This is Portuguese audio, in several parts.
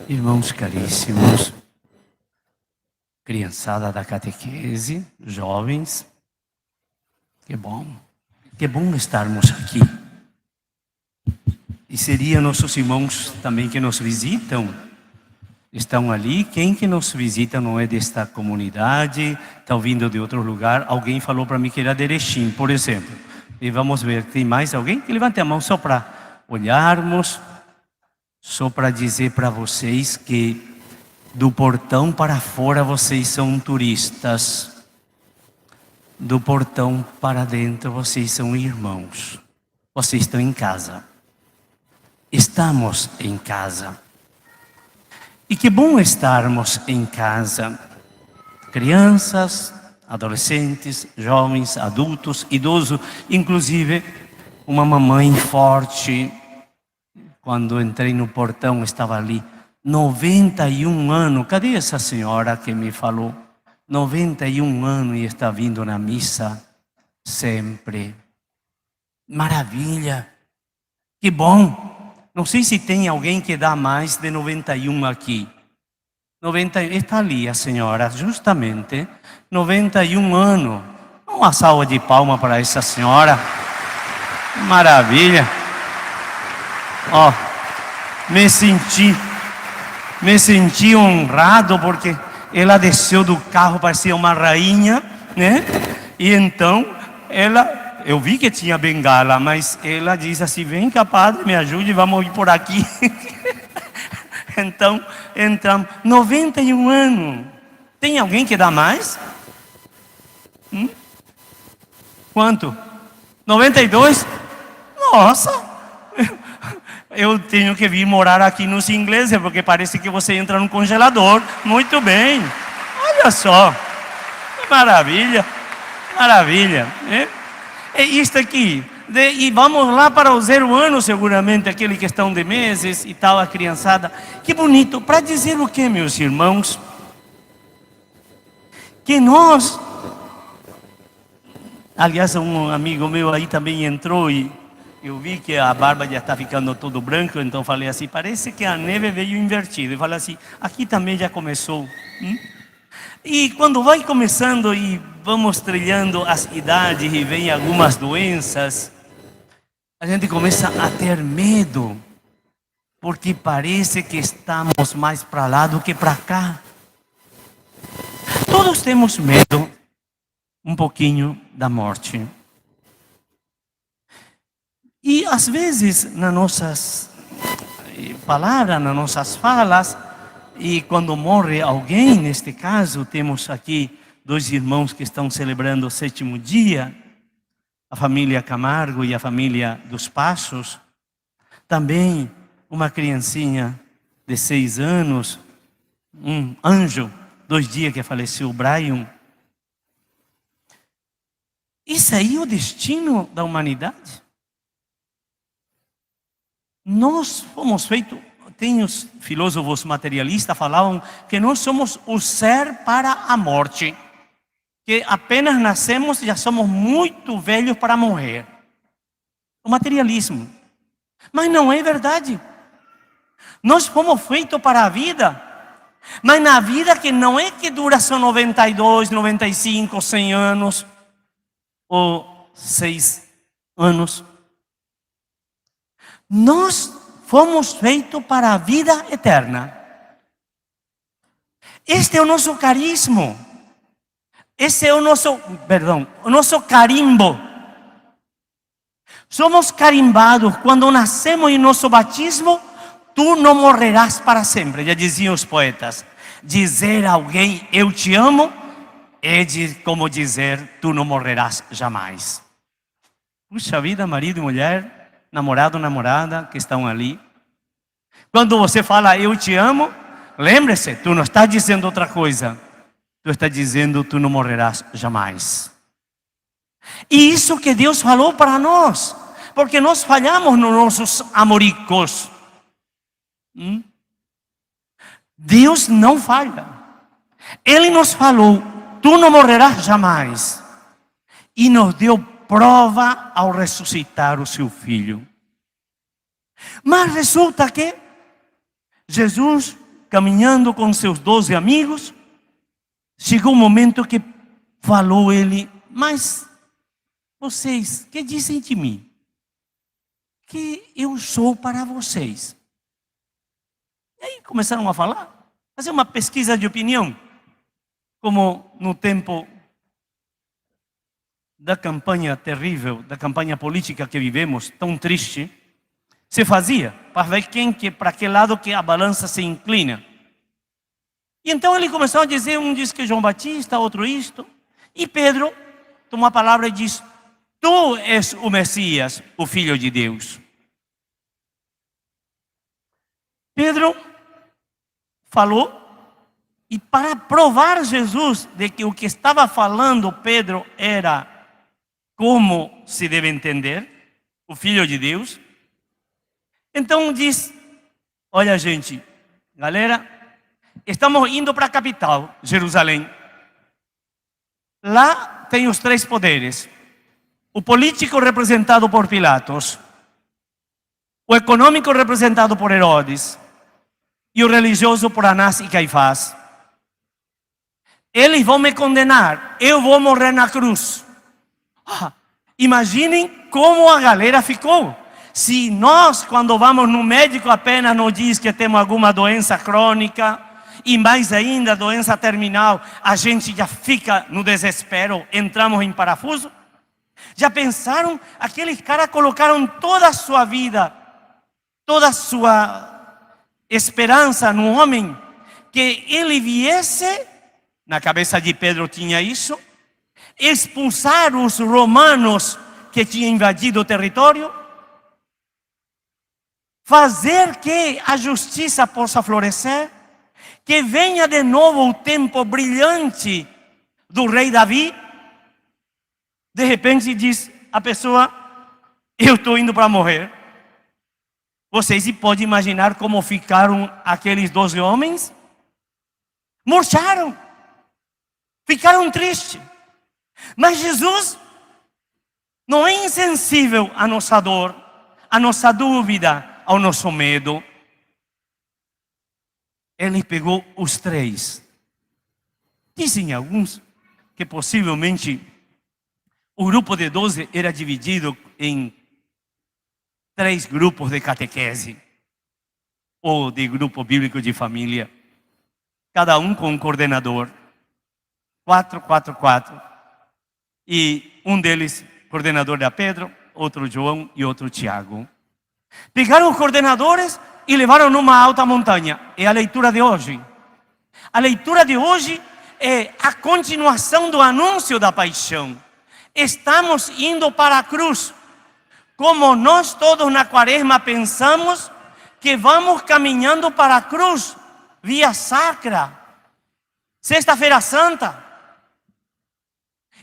Irmãos caríssimos, criançada da catequese, jovens, que bom estarmos aqui. E seria nossos irmãos também que nos visitam, estão ali. Quem que nos visita não é desta comunidade, está vindo de outro lugar. Alguém falou para mim que era de Erechim, por exemplo. E vamos ver, tem mais alguém? Que levante a mão só para olharmos, só para dizer para vocês que do portão para fora vocês são turistas. Do portão para dentro vocês são irmãos. Vocês estão em casa. Estamos em casa. E que bom estarmos em casa. Crianças, adolescentes, jovens, adultos, idosos, inclusive uma mamãe forte. Quando entrei no portão estava ali, 91 anos. Cadê essa senhora que me falou? 91 anos e está vindo na missa sempre. Maravilha. Que bom. Não sei se tem alguém que dá mais de 91 aqui. 90, está ali a senhora, justamente, 91 anos. Uma salva de palmas para essa senhora. Maravilha. Ó, me senti honrado porque ela desceu do carro, parecia uma rainha, né? E então eu vi que tinha bengala, mas ela disse assim: vem cá, padre, me ajude, vamos ir por aqui. Então entramos, 91 anos. Tem alguém que dá mais? Quanto? 92? Nossa! Eu tenho que vir morar aqui nos ingleses, porque parece que você entra no congelador. Muito bem. Olha só. Que maravilha. Maravilha. É isto aqui. E vamos lá para o 0 ano, seguramente, aquele que estão de meses e tal, a criançada. Que bonito. Para dizer o que, meus irmãos? Que nós... Aliás, um amigo meu aí também entrou e eu vi que a barba já está ficando todo branco, então falei assim, parece que a neve veio invertida. Eu falei assim, aqui também já começou. E quando vai começando e vamos trilhando as idades e vem algumas doenças, a gente começa a ter medo, porque parece que estamos mais para lá do que para cá. Todos temos medo, um pouquinho, da morte. E às vezes, nas nossas palavras, nas nossas falas, e quando morre alguém, neste caso, temos aqui 2 irmãos que estão celebrando o 7º dia, a família Camargo e a família dos Passos, também uma criancinha de 6 anos, um anjo, 2 dias que faleceu, o Brian. Isso aí é o destino da humanidade? Nós fomos feitos, tem os filósofos materialistas falavam que nós somos o ser para a morte, que apenas nascemos e já somos muito velhos para morrer. O materialismo. Mas não é verdade. Nós fomos feitos para a vida, mas na vida que não é que dura só 92, 95, 100 anos ou 6 anos. Nós fomos feitos para a vida eterna. Este é o nosso carisma. Esse é o nosso carimbo. Somos carimbados quando nascemos em nosso batismo. Tu não morrerás para sempre, já diziam os poetas. Dizer a alguém eu te amo é como dizer tu não morrerás jamais. Puxa vida, marido e mulher, namorado, namorada que estão ali. Quando você fala eu te amo, lembre-se, tu não está dizendo outra coisa. Tu está dizendo tu não morrerás jamais. E isso que Deus falou para nós, porque nós falhamos nos nossos amoricos. Deus não falha. Ele nos falou, tu não morrerás jamais. E nos deu prova ao ressuscitar o seu filho. Mas resulta que Jesus caminhando com seus 12 amigos, chegou um momento que falou ele: mas vocês, que dizem de mim? Que eu sou para vocês. E aí começaram a falar, fazer uma pesquisa de opinião, como no tempo da campanha terrível, da campanha política que vivemos, tão triste, se fazia para ver para que lado que a balança se inclina. E então ele começou a dizer, um diz que João Batista, outro isto, e Pedro tomou a palavra e disse: tu és o Messias, o Filho de Deus. Pedro falou, e para provar Jesus de que o que estava falando Pedro era como se deve entender, o Filho de Deus, então diz: olha gente, galera, estamos indo para a capital, Jerusalém. Lá tem os 3 poderes: o político representado por Pilatos, o econômico representado por Herodes e o religioso por Anás e Caifás. Eles vão me condenar, eu vou morrer na cruz. Imaginem como a galera ficou. Se nós, quando vamos no médico, apenas nos diz que temos alguma doença crônica, e mais ainda doença terminal, a gente já fica no desespero, entramos em parafuso. Já pensaram? Aqueles caras colocaram toda a sua vida, toda a sua esperança no homem, que ele viesse, na cabeça de Pedro tinha isso, expulsar os romanos que tinham invadido o território, fazer que a justiça possa florescer, que venha de novo o tempo brilhante do rei Davi. De repente diz a pessoa: eu estou indo para morrer. Vocês podem imaginar como ficaram aqueles 12 homens? Murcharam, ficaram tristes. Mas Jesus não é insensível à nossa dor, à nossa dúvida, ao nosso medo. Ele pegou os 3. Dizem alguns que possivelmente o grupo de 12 era dividido em 3 grupos de catequese, ou de grupo bíblico de família, cada um com um coordenador, 4, 4, 4. E um deles, coordenador da Pedro, outro João e outro Tiago. Pegaram os coordenadores e levaram numa alta montanha. É a leitura de hoje. A leitura de hoje é a continuação do anúncio da paixão. Estamos indo para a cruz. Como nós todos na quaresma pensamos que vamos caminhando para a cruz, via sacra, Sexta-feira Santa.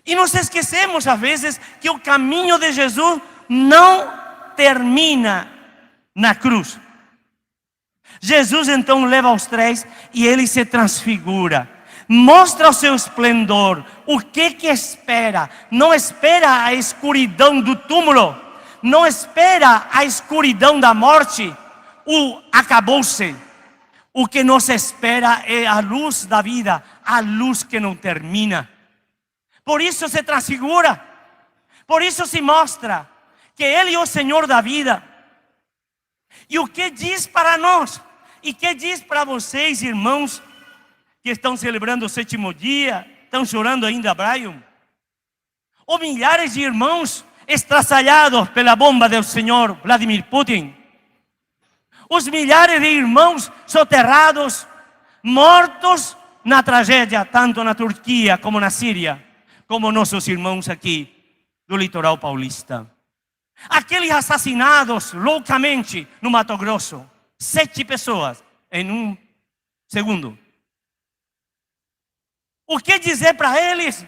E nos esquecemos às vezes que o caminho de Jesus não termina na cruz. Jesus então leva os 3 e ele se transfigura. Mostra o seu esplendor. O que espera? Não espera a escuridão do túmulo. Não espera a escuridão da morte. O acabou-se. O que nos espera é a luz da vida. A luz que não termina. Por isso se transfigura. Por isso se mostra que Ele é o Senhor da vida. E o que diz para nós? E que diz para vocês, irmãos, que estão celebrando o 7º dia, estão chorando ainda, Brian? Ou milhares de irmãos estraçalhados pela bomba do senhor Vladimir Putin. Os milhares de irmãos soterrados, mortos na tragédia, tanto na Turquia como na Síria, como nossos irmãos aqui do litoral paulista. Aqueles assassinados loucamente no Mato Grosso. 7 pessoas em um segundo. O que dizer para eles?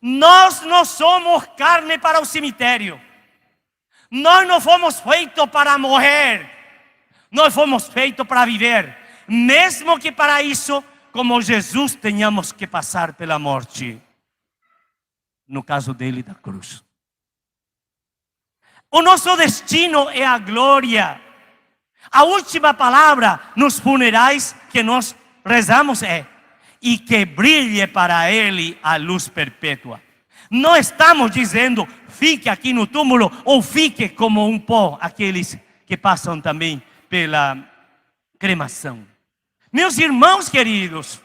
Nós não somos carne para o cemitério. Nós não fomos feitos para morrer. Nós fomos feitos para viver. Mesmo que para isso, como Jesus, tenhamos que passar pela morte. No caso dele, da cruz. O nosso destino é a glória. A última palavra nos funerais que nós rezamos é: e que brilhe para ele a luz perpétua. Não estamos dizendo fique aqui no túmulo ou fique como um pó, aqueles que passam também pela cremação. Meus irmãos queridos,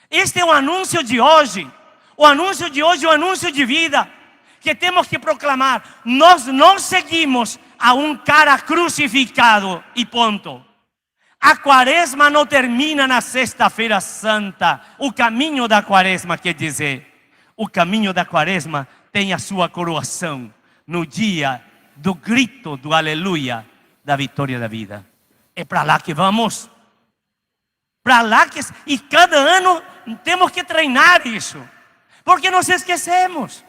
este é o anúncio de hoje. O anúncio de hoje é um anúncio de vida que temos que proclamar. Nós não seguimos a um cara crucificado e ponto. A quaresma não termina na sexta-feira santa. O caminho da quaresma, quer dizer, o caminho da quaresma tem a sua coroação no dia do grito do aleluia da vitória da vida. É para lá que vamos. Para lá que... E cada ano temos que treinar isso, porque nos esquecemos.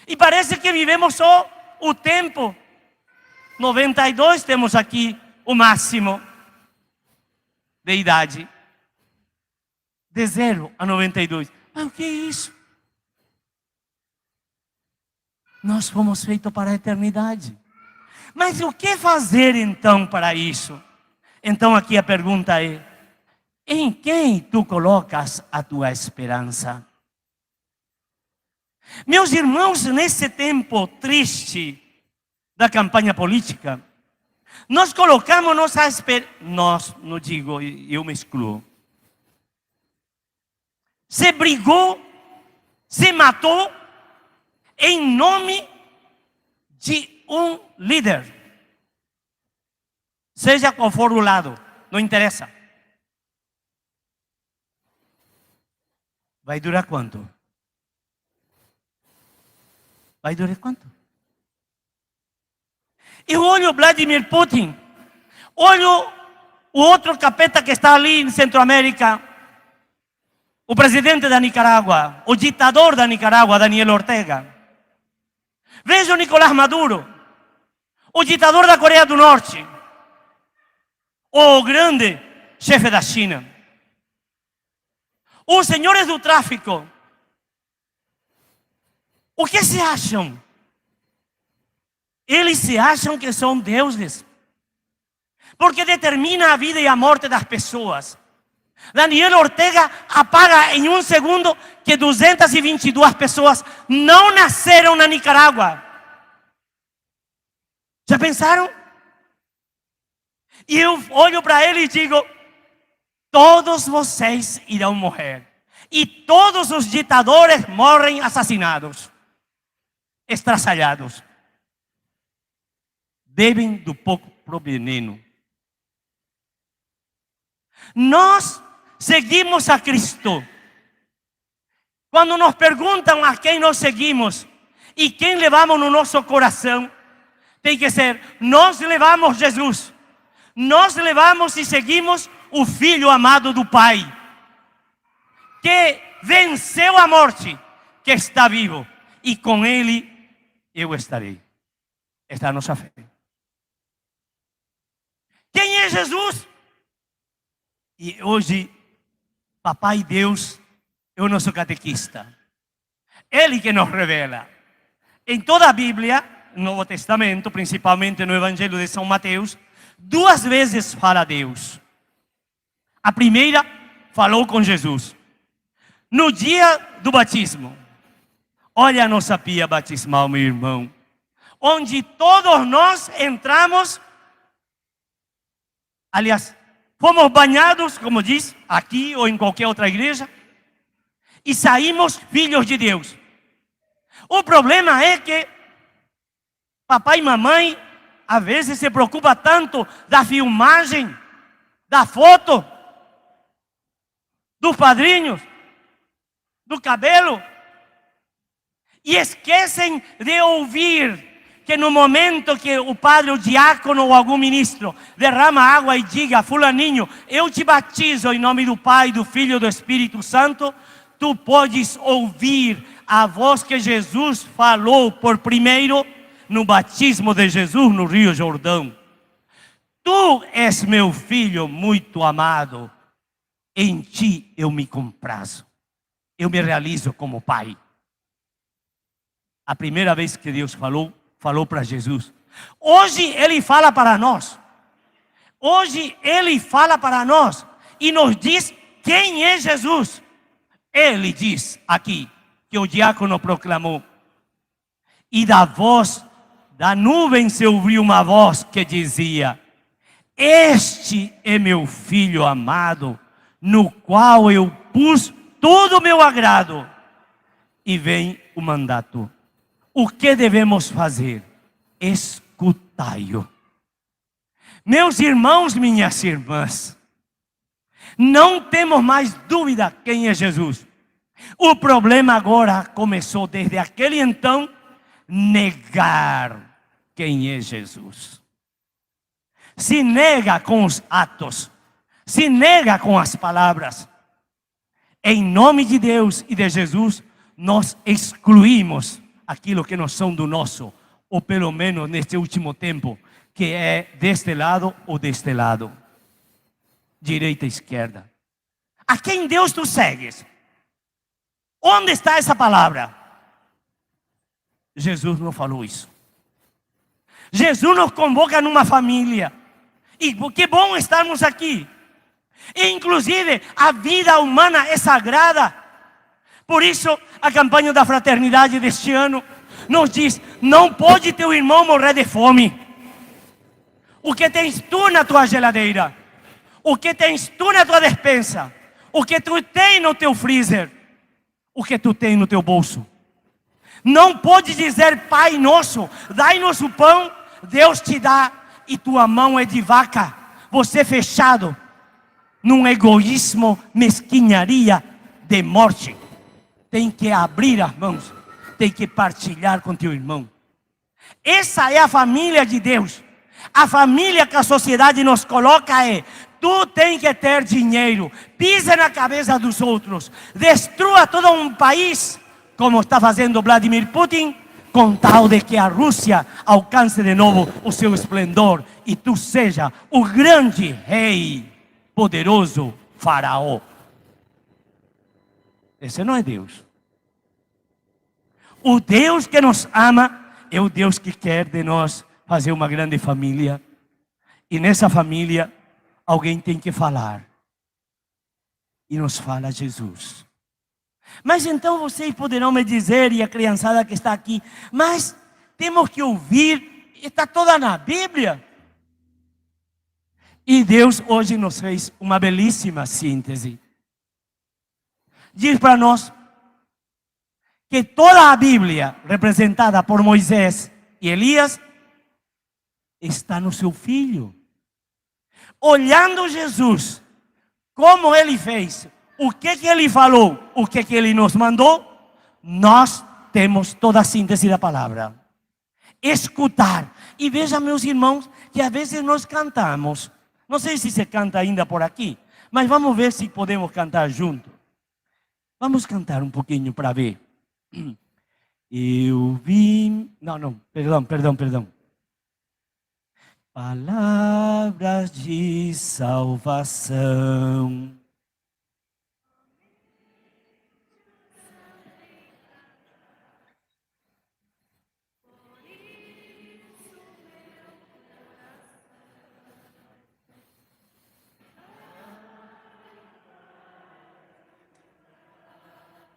E parece que vivemos só o tempo. 92 temos aqui o máximo de idade. De 0 a 92. Mas o que é isso? Nós fomos feitos para a eternidade. Mas o que fazer então para isso? Então aqui a pergunta é: em quem tu colocas a tua esperança? Meus irmãos, nesse tempo triste da campanha política, nós colocamos nossa esperança, nós, não digo, eu me excluo. Se brigou, se matou em nome de um líder. Seja qual for o lado, não interessa. Vai durar quanto? Vai durar quanto? Eu olho Vladimir Putin, olho o outro capeta que está ali em Centroamérica, o presidente da Nicarágua, o ditador da Nicarágua, Daniel Ortega. Vejo Nicolás Maduro, o ditador da Coreia do Norte, o grande chefe da China. Os senhores do tráfico, o que se acham? Eles se acham que são deuses, porque determina a vida e a morte das pessoas. Daniel Ortega apaga em um segundo que 222 pessoas não nasceram na Nicarágua. Já pensaram? E eu olho para ele e digo: todos vocês irão morrer. E todos os ditadores morrem assassinados, estraçalhados. Bebem do próprio veneno. Nós seguimos a Cristo. Quando nos perguntam a quem nós seguimos e quem levamos no nosso coração, tem que ser: nós levamos Jesus. Nós levamos e seguimos o Filho amado do Pai, que venceu a morte, que está vivo, e com Ele eu estarei. Esta é a nossa fé. Quem é Jesus? E hoje, Papai Deus é o nosso catequista. Ele que nos revela. Em toda a Bíblia, no Novo Testamento, principalmente no Evangelho de São Mateus, 2 vezes fala Deus. A primeira falou com Jesus no dia do batismo. Olha a nossa pia batismal, meu irmão, onde todos nós entramos. Aliás, fomos banhados, como diz, aqui ou em qualquer outra igreja, e saímos filhos de Deus. O problema é que papai e mamãe às vezes se preocupa tanto da filmagem, da foto, dos padrinhos, do cabelo, e esquecem de ouvir que no momento que o padre, o diácono ou algum ministro derrama água e diga: fulaninho, eu te batizo em nome do Pai, do Filho e do Espírito Santo, tu podes ouvir a voz que Jesus falou por primeiro no batismo de Jesus no Rio Jordão. Tu és meu filho muito amado, em ti eu me comprazo, eu me realizo como pai. A primeira vez que Deus falou para Jesus: Hoje Ele fala para nós. Hoje Ele fala para nós e nos diz quem é Jesus. Ele diz aqui, que o diácono proclamou, e da voz da nuvem se ouviu uma voz que dizia: este é meu filho amado, no qual eu pus todo o meu agrado. E vem o mandato. O que devemos fazer? Escutai-o. Meus irmãos, minhas irmãs, não temos mais dúvida quem é Jesus. O problema agora começou desde aquele então, negar quem é Jesus. Se nega com os atos, se nega com as palavras. Em nome de Deus e de Jesus, nós excluímos aquilo que não são do nosso, ou pelo menos neste último tempo, que é deste lado ou deste lado, direita e esquerda. A quem Deus tu segues? Onde está essa palavra? Jesus não falou isso. Jesus nos convoca numa família. E que bom estarmos aqui. E, inclusive, a vida humana é sagrada. Por isso, a campanha da fraternidade deste ano nos diz: não pode teu irmão morrer de fome. O que tens tu na tua geladeira? O que tens tu na tua despensa? O que tu tens no teu freezer? O que tu tens no teu bolso? Não pode dizer: Pai nosso, dai-nos o pão, Deus te dá, e tua mão é de vaca. Você fechado num egoísmo, mesquinharia de morte. Tem que abrir as mãos, tem que partilhar com teu irmão. Essa é a família de Deus. A família que a sociedade nos coloca é: tu tem que ter dinheiro, pisa na cabeça dos outros, destrua todo um país, como está fazendo Vladimir Putin, com tal de que a Rússia alcance de novo o seu esplendor e tu seja o grande rei, poderoso faraó. Esse não é Deus. O Deus que nos ama é o Deus que quer de nós fazer uma grande família. E nessa família, alguém tem que falar. E nos fala Jesus. Mas então vocês poderão me dizer, e a criançada que está aqui: mas temos que ouvir, está toda na Bíblia. E Deus hoje nos fez uma belíssima síntese. Diz para nós que toda a Bíblia, representada por Moisés e Elias, está no seu Filho. Olhando Jesus, como Ele fez, o que Ele falou, o que Ele nos mandou, nós temos toda a síntese da palavra. Escutar. E veja, meus irmãos, que às vezes nós cantamos. Não sei se se canta ainda por aqui, mas vamos ver se podemos cantar junto. Vamos cantar um pouquinho para ver. Eu vim... Não, perdão. Palavras de salvação.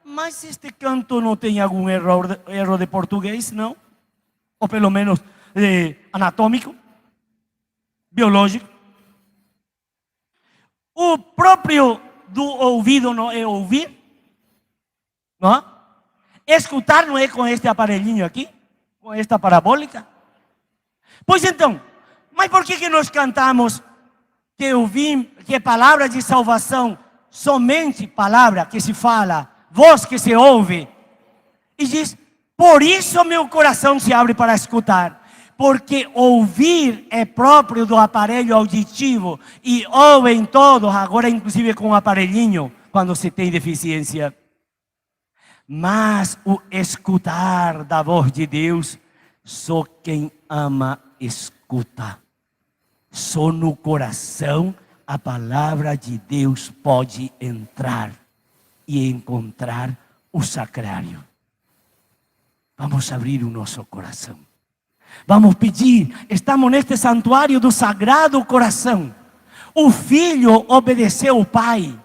Mas este canto não tem algum erro de português, não? Ou pelo menos anatômico, biológico. O próprio do ouvido não é ouvir, não? Escutar não é com este aparelhinho aqui, com esta parabólica. Pois então, mas por que nós cantamos que palavra de salvação, somente palavra que se fala, voz que se ouve? E diz: por isso meu coração se abre para escutar. Porque ouvir é próprio do aparelho auditivo. E ouvem todos, agora inclusive com um aparelhinho, quando se tem deficiência. Mas o escutar da voz de Deus, só quem ama escuta. Só no coração a palavra de Deus pode entrar e encontrar o sacrário. Vamos abrir o nosso coração. Vamos pedir, estamos neste santuário do Sagrado Coração. O Filho obedeceu o Pai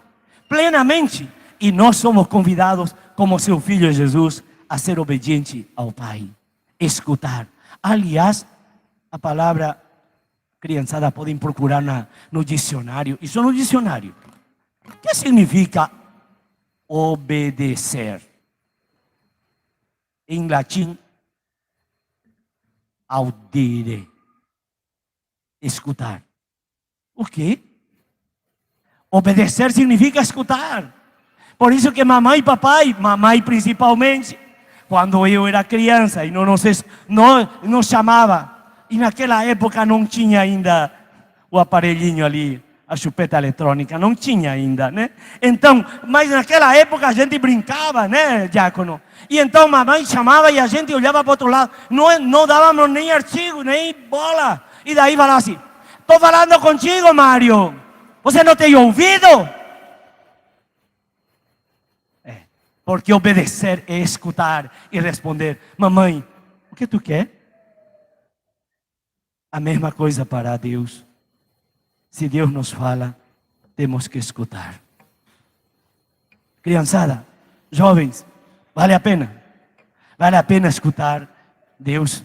plenamente e nós somos convidados, como seu Filho Jesus, a ser obediente ao Pai. Escutar. Aliás, a palavra, criançada, podem procurar no dicionário. Isso no dicionário. O que significa obedecer? Em latim, audire. Escutar. O quê? Obedecer significa escutar. Por isso que mamãe e papai, mamãe principalmente, quando eu era criança e não nos chamava, e naquela época não tinha ainda o aparelhinho ali, a chupeta eletrônica, não tinha ainda, né? Então, mas naquela época a gente brincava, né, diácono? E então mamãe chamava e a gente olhava para o outro lado, não dávamos nem artigo, nem bola. E daí falava assim: estou falando contigo, Mário, você não tem ouvido? Porque obedecer é escutar e responder: mamãe, o que tu quer? A mesma coisa para Deus. Se Deus nos fala, temos que escutar. Criançada, jovens, vale a pena. Vale a pena escutar Deus,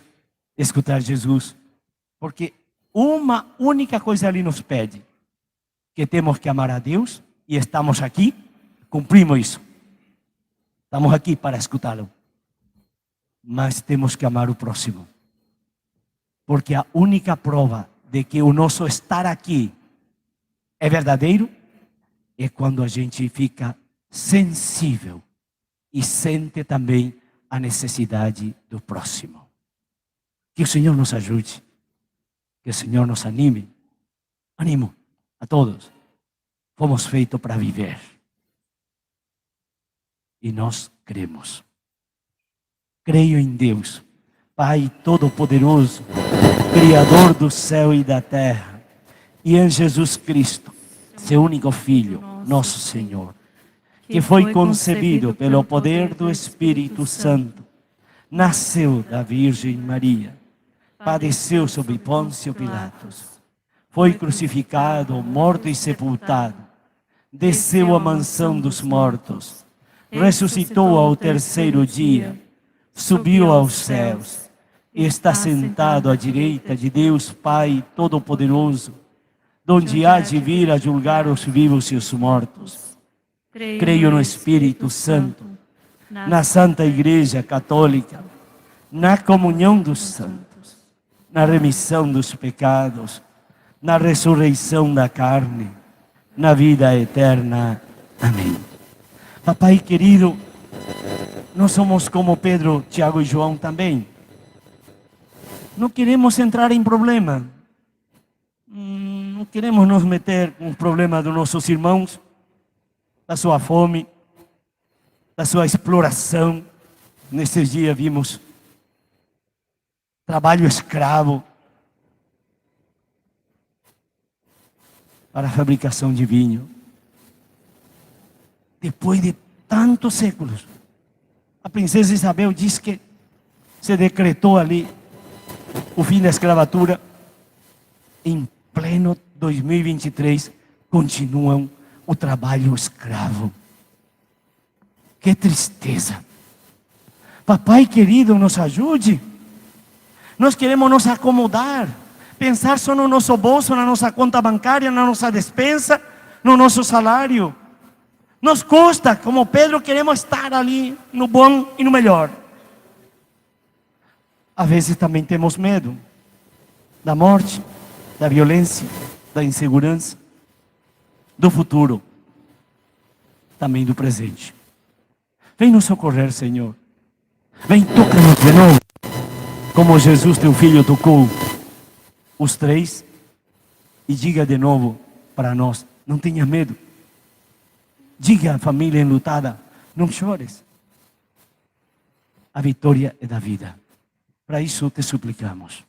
escutar Jesus. Porque uma única coisa ali nos pede: que temos que amar a Deus, e estamos aqui, cumprimos isso. Estamos aqui para escutá-lo. Mas temos que amar o próximo. Porque a única prova de que o nosso estar aqui é verdadeiro é quando a gente fica sensível e sente também a necessidade do próximo. Que o Senhor nos ajude. Que o Senhor nos anime. Animo a todos. Fomos feitos para viver. E nós cremos. Creio em Deus, Pai Todo-Poderoso, Criador do céu e da terra, e em Jesus Cristo, seu único Filho, nosso Senhor, que foi concebido pelo poder do Espírito Santo, nasceu da Virgem Maria, padeceu sob Pôncio Pilatos, foi crucificado, morto e sepultado, desceu à mansão dos mortos, ressuscitou ao terceiro dia, subiu aos céus, e está sentado à direita de Deus Pai Todo-Poderoso, donde há de vir a julgar os vivos e os mortos. Creio no Espírito Santo, na Santa Igreja Católica, na comunhão dos santos, na remissão dos pecados, na ressurreição da carne, na vida eterna. Amém. Papai querido, nós somos como Pedro, Tiago e João também. Não queremos entrar em problema. Não queremos nos meter com o problema dos nossos irmãos, da sua fome, da sua exploração. Nesses dias vimos trabalho escravo para a fabricação de vinho. Depois de tantos séculos, a princesa Isabel diz que se decretou ali o fim da escravatura. Em pleno 2023, continuam o trabalho escravo. Que tristeza. Papai querido, nos ajude. Nós queremos nos acomodar, pensar só no nosso bolso, na nossa conta bancária, na nossa despensa, no nosso salário. Nos custa, como Pedro, queremos estar ali no bom e no melhor. Às vezes também temos medo da morte, da violência, da insegurança, do futuro, também do presente. Vem nos socorrer, Senhor. Vem, toca-nos de novo, como Jesus, teu filho, tocou os três, e diga de novo para nós: não tenha medo. Diga à família enlutada: não chores. A vitória é da vida. Para isso te suplicamos.